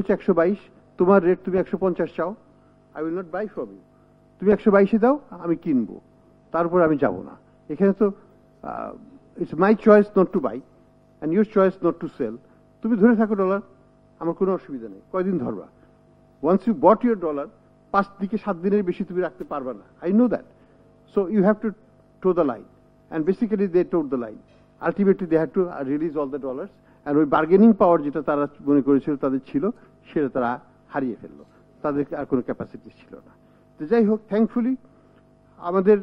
122, তোমার রেট তুমি 150 চাও, I will not buy from you. তুমি 122 দাও, আমি কিনবো, তারপর আমি যাব না। এখানে তো it's my choice not to buy and your choice not to sell. তুমি ধরে থাকো ডলার, আমার কোনো অসুবিধা নেই। কয়দিন ধরবা? Once you bought your dollar, 5 থেকে 7 দিনের বেশি তুমি রাখতে পারবা না। I know that. So you have to toe the line, and basically they towed the line. Ultimately they had to release all the dollars, and ওই বার্গেনিং পাওয়ার যেটা তারা মনে করেছিল তাদের ছিল, সেটা তারা হারিয়ে ফেললো। তাদের আর কোনো ক্যাপাসিটি ছিল না। তো যাই হোক, থ্যাঙ্কফুলি আমাদের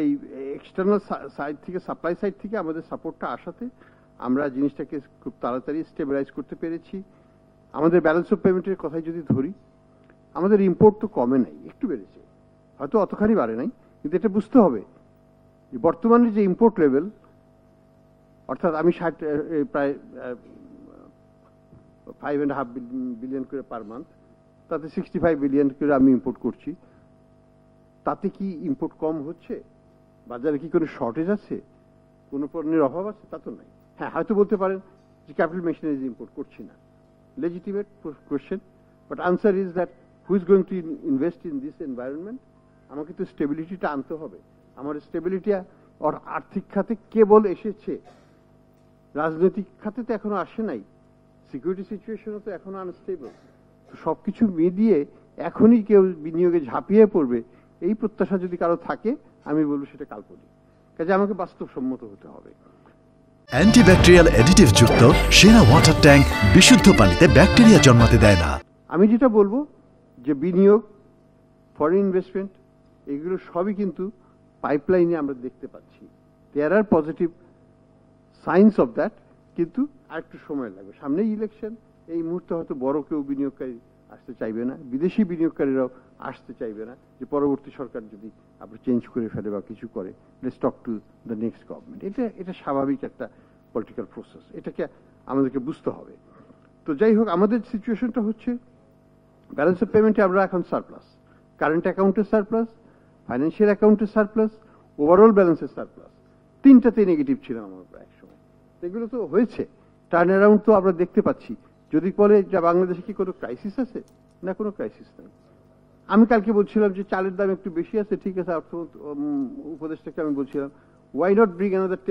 এই এক্সটার্নাল সাইড থেকে, সাপ্লাই সাইড থেকে আমাদের সাপোর্টটা আসাতে আমরা জিনিসটাকে খুব তাড়াতাড়ি স্টেবিলাইজ করতে পেরেছি। আমাদের ব্যালেন্স অফ পেমেন্টের কথাই যদি ধরি, আমাদের ইম্পোর্ট তো কমে নাই, একটু বেড়েছে, হয়তো অতখানি বাড়ে নাই, কিন্তু এটা বুঝতে হবে যে বর্তমানে যে ইম্পোর্ট লেভেল, অর্থাৎ আমি প্রায় 5.5 বিলিয়ন করে পার মান্থ, তাতে 65 বিলিয়ন করে আমি ইম্পোর্ট করছি। তাতে কি ইম্পোর্ট কম হচ্ছে? বাজারে কি কোনো শর্টেজ আছে, কোনো পণ্যের অভাব আছে? তা তো নাই। হ্যাঁ, হয়তো বলতে পারেন যে ক্যাপিটাল মেশিনারিজ ইম্পোর্ট করছি না। Legitimate question, but answer is that who is going to invest in this environment? আমাকে তো স্টেবিলিটিটা আনতে হবে। আমার স্টেবিলিটি ওর আর্থিক খাতে কেবল এসেছে, রাজনৈতিক খাতে তো এখনো আসে নাই, সিকিউরিটি সিচুয়েশনও তো এখনো আনস্টেবল। তো সবকিছু মিলিয়ে এখনই কেউ বিনিয়োগে ঝাঁপিয়ে পড়বে, এই প্রত্যাশা যদি কারো থাকে, আমি বলবো সেটা কাল্পনিক। কাজে আমাকে বাস্তবসম্মত হতে হবে। অ্যান্টিব্যাকটেরিয়াল অ্যাডিটিভ যুক্ত সেরা ওয়াটার ট্যাঙ্ক বিশুদ্ধ পানিতে ব্যাকটেরিয়া জন্মাতে দেয় না। আমি যেটা বলবো যে বিনিয়োগ, ফরেন ইনভেস্টমেন্ট, এগুলো সবই কিন্তু পাইপলাইনে আমরা দেখতে পাচ্ছি। দেয়ার আর পজিটিভ সাইন্স অফ দ্যাট, কিন্তু আর একটু সময় লাগবে। সামনেই ইলেকশন, এই মুহূর্তে হয়তো বড় কেউ বিনিয়োগকারী আসতে চাইবে না, বিদেশি বিনিয়োগকারীরাও আসতে চাইবে না, যে পরবর্তী সরকার যদি আবার চেঞ্জ করে ফেলে বা কিছু করে, let's talk to the next government. এটা স্বাভাবিক একটা পলিটিক্যাল প্রসেস, এটাকে আমাদেরকে বুঝতে হবে। তো যাই হোক, আমাদের সিচুয়েশনটা হচ্ছে ব্যালেন্স অফ পেমেন্টে আমরা এখন সারপ্লাস, কারেন্ট অ্যাকাউন্টের সারপ্লাস, ফাইন্যান্সিয়াল অ্যাকাউন্টের সারপ্লাস, ওভারঅল ব্যালেন্সের সারপ্লাস। তিনটাতে নেগেটিভ ছিলাম আমরা একসময়। এগুলো তো হয়েছে, টার্ন অ্যারাউন্ড তো আমরা দেখতে পাচ্ছি। যদি বলে যে বাংলাদেশে কি কোনো ক্রাইসিস আছে, না, কোনো ক্রাইসিস নেই। আমি কালকে বলছিলাম যে চালের দাম একটু বেশি আছে, ঠিক আছে, অর্থ উপদেষ্টাকে আমি বলছিলাম ওয়াই নট ব্রিং অ্যানাদার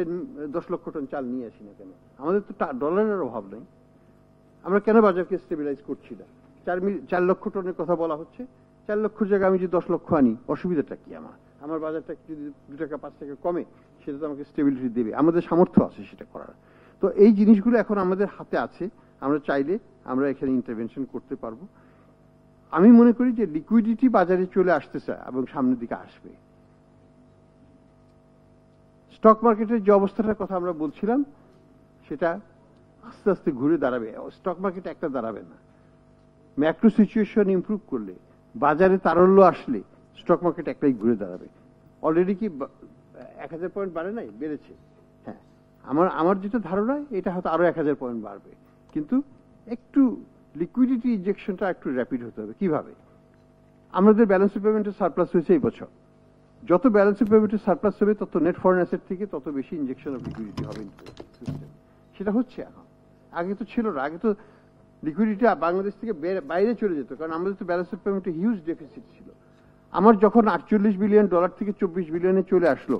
10 লক্ষ টন চাল নিয়ে আসি না কেন? আমাদের তো ডলারের অভাব নেই, আমরা কেন বাজারকে স্টেবিলাইজ করছি না? 4 লক্ষ টনের কথা বলা হচ্ছে, 4 লক্ষর জায়গায় আমি যদি 10 লক্ষ আনি, অসুবিধাটা কি? আমার বাজারটা যদি 2 টাকা 5 টাকা কমে, সেটা তো আমাকে স্টেবিলিটি দেবে। আমাদের সামর্থ্য আছে সেটা করার। তো এই জিনিসগুলো এখন আমাদের হাতে আছে, আমরা চাইলে আমরা এখানে ইন্টারভেনশন করতে পারবো। আমি মনে করি যে লিকুইডিটি বাজারে চলে আসতেছে এবং সামনের দিকে আসবে। স্টক মার্কেটের যে অবস্থাটার কথা আমরা বলছিলাম, সেটা আস্তে আস্তে ঘুরে দাঁড়াবে। স্টক মার্কেট একটা দাঁড়াবে না। ম্যাক্রো সিচুয়েশন ইমপ্রুভ করলে, বাজারে তারল্য আসলে স্টক মার্কেট একটাই ঘুরে দাঁড়াবে। অলরেডি কি 1000 পয়েন্ট বাড়ে নাই? বেড়েছে। হ্যাঁ, আমার যেটা ধারণা, এটা হয়তো আরো 1000 পয়েন্ট বাড়বে, কিন্তু একটু লিকুইডিটি ইনজেকশনটা একটু র্যাপিড হতে হবে। কিভাবে? আমাদের ব্যালেন্স অফ পেমেন্টের সারপ্লাস হয়েছে এই বছর। যত ব্যালেন্স অফ পেমেন্টের সারপ্লাস হবে, তত নেট ফরেন অ্যাসেট থেকে তত বেশি ইনজেকশন অফ লিকুইডিটি হবে সিস্টেম। সেটা হচ্ছে এখন, আগে তো ছিল না। আগে তো লিকুইডিটি বাংলাদেশ থেকে বাইরে চলে যেত, কারণ আমাদের তো ব্যালেন্স অফ পেমেন্টে হিউজ ডেফিসিট ছিল। আমার যখন 48 বিলিয়ন ডলার থেকে 24 বিলিয়নে চলে আসলো,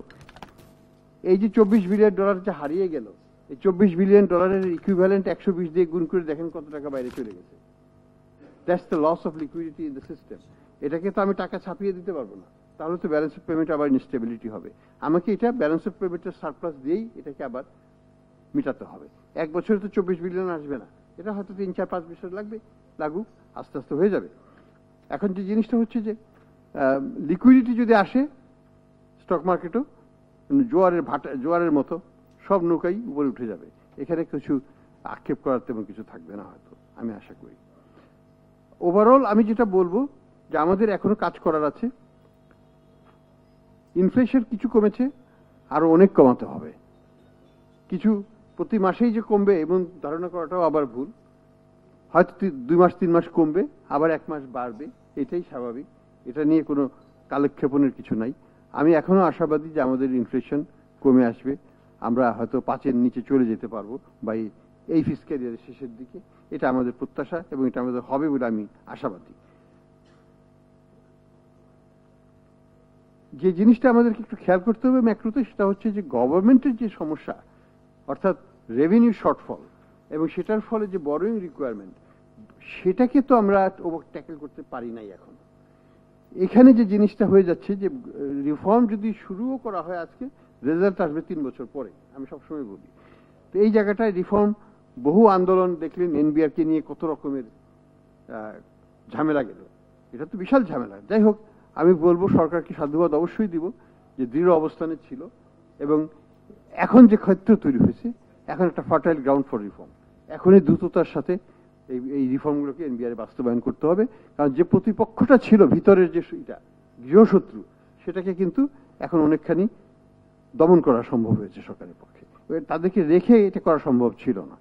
এই যে 24 বিলিয়ন ডলার যে হারিয়ে গেল, এই 24 বিলিয়ন ডলারের ইকুইভ্যালেন্ট 120 দিয়ে গুণ করে দেখেন কত টাকা বাইরে চলে গেছে। That's the loss of liquidity in the system. এটাকে তো আমি টাকা ছাপিয়ে দিতে পারবো না, তাহলে তো ব্যালেন্স অফ পেমেন্ট আবার ইনস্টেবিলিটি হবে। আমাকে এটা ব্যালেন্স অফ পেমেন্টের সারপ্লাস দিয়েই এটাকে আবার মেটাতে হবে। এক বছরে তো 24 বিলিয়ন আসবে না, এটা হয়তো 3-4-5 বছর লাগবে, লাগুক, আস্তে আস্তে হয়ে যাবে। এখন যে জিনিসটা হচ্ছে যে লিকুইডিটি যদি আসে স্টক মার্কেটও জোয়ারের মতো সব নৌকাই উপরে উঠে যাবে। এখানে কিছু আক্ষেপ করার তেমন কিছু থাকবে না হয়তো, আমি আশা করি। ওভারঅল আমি যেটা বলবো যে আমাদের এখনো কাজ করার আছে। ইনফ্লেশন কিছু কমেছে, আরো অনেক কমাতে হবে। কিছু প্রতি মাসেই যে কমবে এবং ধারণা করাটাও আবার ভুল। হয়তো 2 মাস 3 মাস কমবে, আবার 1 মাস বাড়বে, এটাই স্বাভাবিক। এটা নিয়ে কোনো কালক্ষেপণের কিছু নাই। আমি এখনো আশাবাদী যে আমাদের ইনফ্লেশন কমে আসবে, আমরা হয়তো 5-এর নিচে চলে যেতে পারবো বাই এই ফিসক্যাল ইয়ারের শেষের দিকে। এটা আমাদের প্রত্যাশা এবং এটা আমাদের হবে বলে আমি আশাবাদী। যে জিনিসটা আমাদেরকে একটু খেয়াল করতে হবে ম্যাক্রোতে, সেটা হচ্ছে যে গভর্নমেন্টের যে সমস্যা, অর্থাৎ রেভিনিউ শর্টফল এবং সেটার ফলে যে বরোয়িং রিকোয়ারমেন্ট, সেটাকে তো আমরা ট্যাকেল করতে পারি নাই এখন। এখানে যে জিনিসটা হয়ে যাচ্ছে যে রিফর্ম যদি শুরুও করা হয় আজকে, রেজাল্ট আসবে 3 বছর পরে, আমি সবসময় বলি। তো এই জায়গাটায় রিফর্ম, বহু আন্দোলন দেখলেন, এনবিআর কে নিয়ে কত রকমের ঝামেলা গেল, এটা তো বিশাল ঝামেলা। যাই হোক, আমি বলবো সরকারকে সাধুবাদ অবশ্যই দিব যে দৃঢ় অবস্থানে ছিল, এবং এখন যে ক্ষেত্র তৈরি হয়েছে, এখন একটা ফার্টাইল গ্রাউন্ড ফর রিফর্ম। এখনই দ্রুততার সাথে এই রিফর্মগুলোকে এনবিআর বাস্তবায়ন করতে হবে, কারণ যে প্রতিপক্ষটা ছিল ভিতরের যে এটা গৃহশত্রু, সেটাকে কিন্তু এখন অনেকখানি দমন করা সম্ভব হয়েছে সরকারের পক্ষে। তাদেরকে রেখে এটা করা সম্ভব ছিল না।